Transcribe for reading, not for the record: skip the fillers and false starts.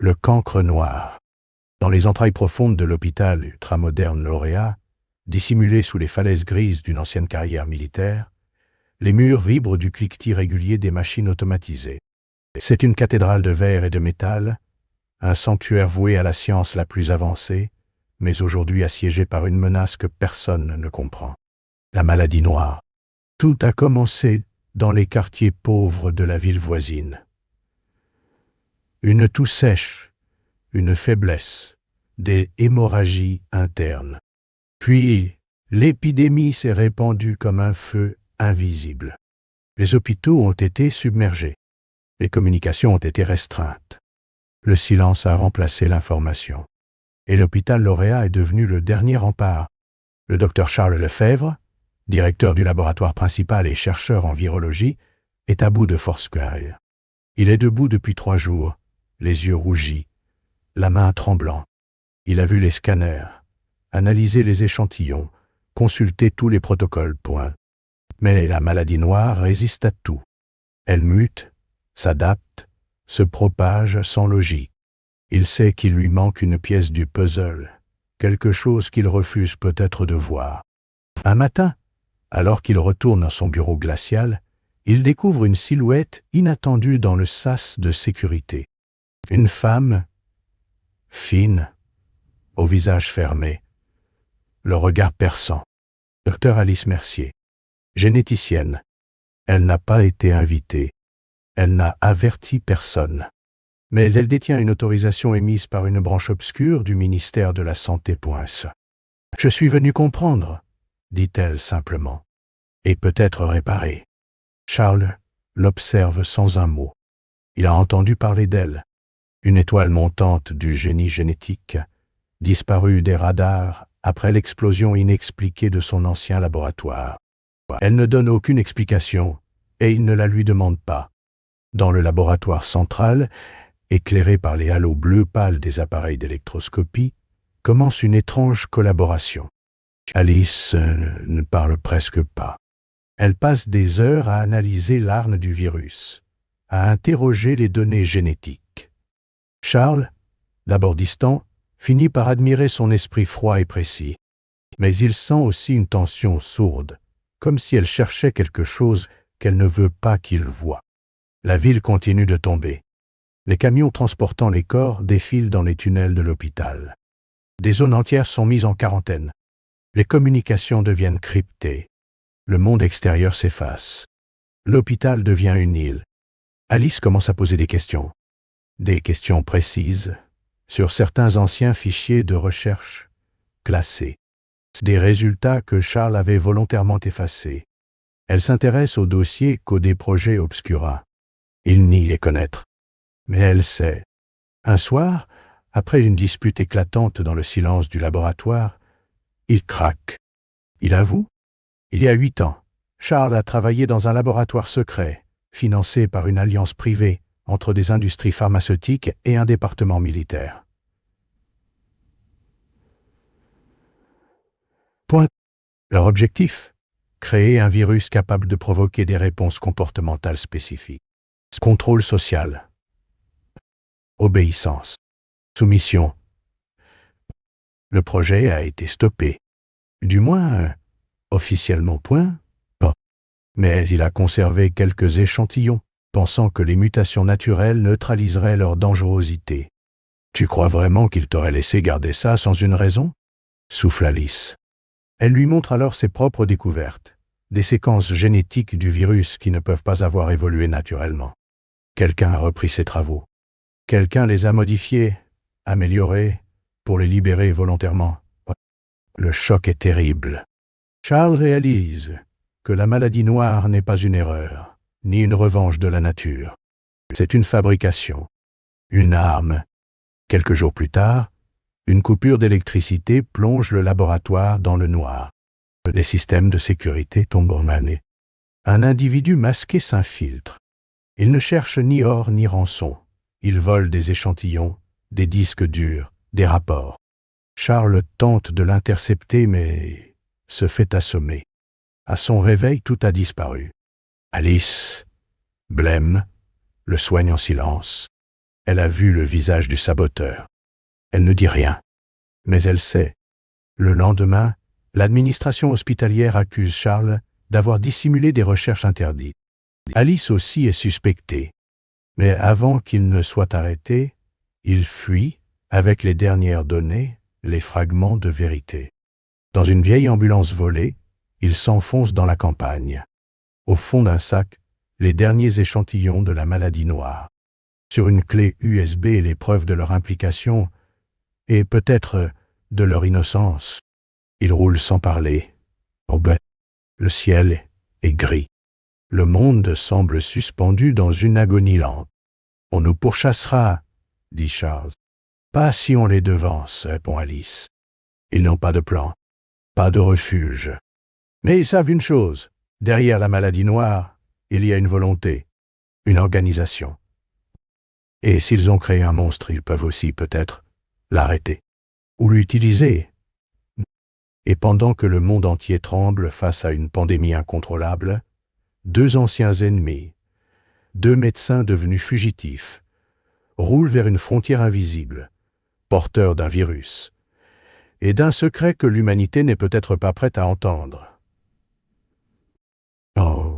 Le cancre noir. Dans les entrailles profondes de l'hôpital ultramoderne Lauréat, dissimulé sous les falaises grises d'une ancienne carrière militaire, les murs vibrent du cliquetis régulier des machines automatisées. C'est une cathédrale de verre et de métal, un sanctuaire voué à la science la plus avancée, mais aujourd'hui assiégé par une menace que personne ne comprend. La maladie noire. Tout a commencé dans les quartiers pauvres de la ville voisine. Une toux sèche, une faiblesse, des hémorragies internes. Puis, l'épidémie s'est répandue comme un feu invisible. Les hôpitaux ont été submergés. Les communications ont été restreintes. Le silence a remplacé l'information. Et l'hôpital Lauréat est devenu le dernier rempart. Le docteur Charles Lefebvre, directeur du laboratoire principal et chercheur en virologie, est à bout de force guerrière. Il est debout depuis 3 jours, les yeux rougis, la main tremblant. Il a vu les scanners, analysé les échantillons, consulté tous les protocoles, point. Mais la maladie noire résiste à tout. Elle mute, s'adapte, se propage sans logique. Il sait qu'il lui manque une pièce du puzzle, quelque chose qu'il refuse peut-être de voir. Un matin, alors qu'il retourne dans son bureau glacial, il découvre une silhouette inattendue dans le sas de sécurité. Une femme, fine, au visage fermé, le regard perçant. Dr Alice Mercier, généticienne. Elle n'a pas été invitée. Elle n'a averti personne. Mais elle détient une autorisation émise par une branche obscure du ministère de la Santé. Je suis venue comprendre, dit-elle simplement, et peut-être réparer. Charles l'observe sans un mot. Il a entendu parler d'elle, une étoile montante du génie génétique, disparue des radars après l'explosion inexpliquée de son ancien laboratoire. Elle ne donne aucune explication, et il ne la lui demande pas. Dans le laboratoire central, éclairé par les halos bleu pâle des appareils d'électroscopie, commence une étrange collaboration. Alice ne parle presque pas. Elle passe des heures à analyser l'arne du virus, à interroger les données génétiques. Charles, d'abord distant, finit par admirer son esprit froid et précis. Mais il sent aussi une tension sourde, comme si elle cherchait quelque chose qu'elle ne veut pas qu'il voie. La ville continue de tomber. Les camions transportant les corps défilent dans les tunnels de l'hôpital. Des zones entières sont mises en quarantaine. Les communications deviennent cryptées. Le monde extérieur s'efface. L'hôpital devient une île. Alice commence à poser des questions. Des questions précises sur certains anciens fichiers de recherche classés. Des résultats que Charles avait volontairement effacés. Elle s'intéresse aux dossiers codés Projet Obscura. Il nie les connaître. Mais elle sait. Un soir, après une dispute éclatante dans le silence du laboratoire, il craque. Il avoue. Il y a 8 ans, Charles a travaillé dans un laboratoire secret, financé par une alliance privée entre des industries pharmaceutiques et un département militaire. Point. Leur objectif ? Créer un virus capable de provoquer des réponses comportementales spécifiques. Contrôle social. Obéissance. Soumission. Le projet a été stoppé. Du moins, officiellement point. Mais il a conservé quelques échantillons, pensant que les mutations naturelles neutraliseraient leur dangerosité. Tu crois vraiment qu'il t'aurait laissé garder ça sans une raison ? Souffle Alice. Elle lui montre alors ses propres découvertes, des séquences génétiques du virus qui ne peuvent pas avoir évolué naturellement. Quelqu'un a repris ses travaux. Quelqu'un les a modifiés, améliorés, pour les libérer volontairement. Le choc est terrible. Charles réalise que la maladie noire n'est pas une erreur, ni une revanche de la nature. C'est une fabrication, une arme. Quelques jours plus tard, une coupure d'électricité plonge le laboratoire dans le noir. Les systèmes de sécurité tombent en manée. Un individu masqué s'infiltre. Il ne cherche ni or ni rançon. Il vole des échantillons, des disques durs, des rapports. Charles tente de l'intercepter, mais se fait assommer. À son réveil, tout a disparu. Alice, blême, le soigne en silence. Elle a vu le visage du saboteur. Elle ne dit rien. Mais elle sait. Le lendemain, l'administration hospitalière accuse Charles d'avoir dissimulé des recherches interdites. Alice aussi est suspectée. Mais avant qu'il ne soit arrêté, il fuit avec les dernières données, les fragments de vérité. Dans une vieille ambulance volée, il s'enfonce dans la campagne. Au fond d'un sac, les derniers échantillons de la maladie noire. Sur une clé USB, les preuves de leur implication et peut-être de leur innocence. Il roule sans parler. Le ciel est gris. Le monde semble suspendu dans une agonie lente. « On nous pourchassera, » dit Charles. « Pas si on les devance, » répond Alice. Ils n'ont pas de plan, pas de refuge. Mais ils savent une chose, derrière la maladie noire, il y a une volonté, une organisation. Et s'ils ont créé un monstre, ils peuvent aussi peut-être l'arrêter ou l'utiliser. Et pendant que le monde entier tremble face à une pandémie incontrôlable, deux anciens ennemis, deux médecins devenus fugitifs, roulent vers une frontière invisible, porteurs d'un virus, et d'un secret que l'humanité n'est peut-être pas prête à entendre. Oh,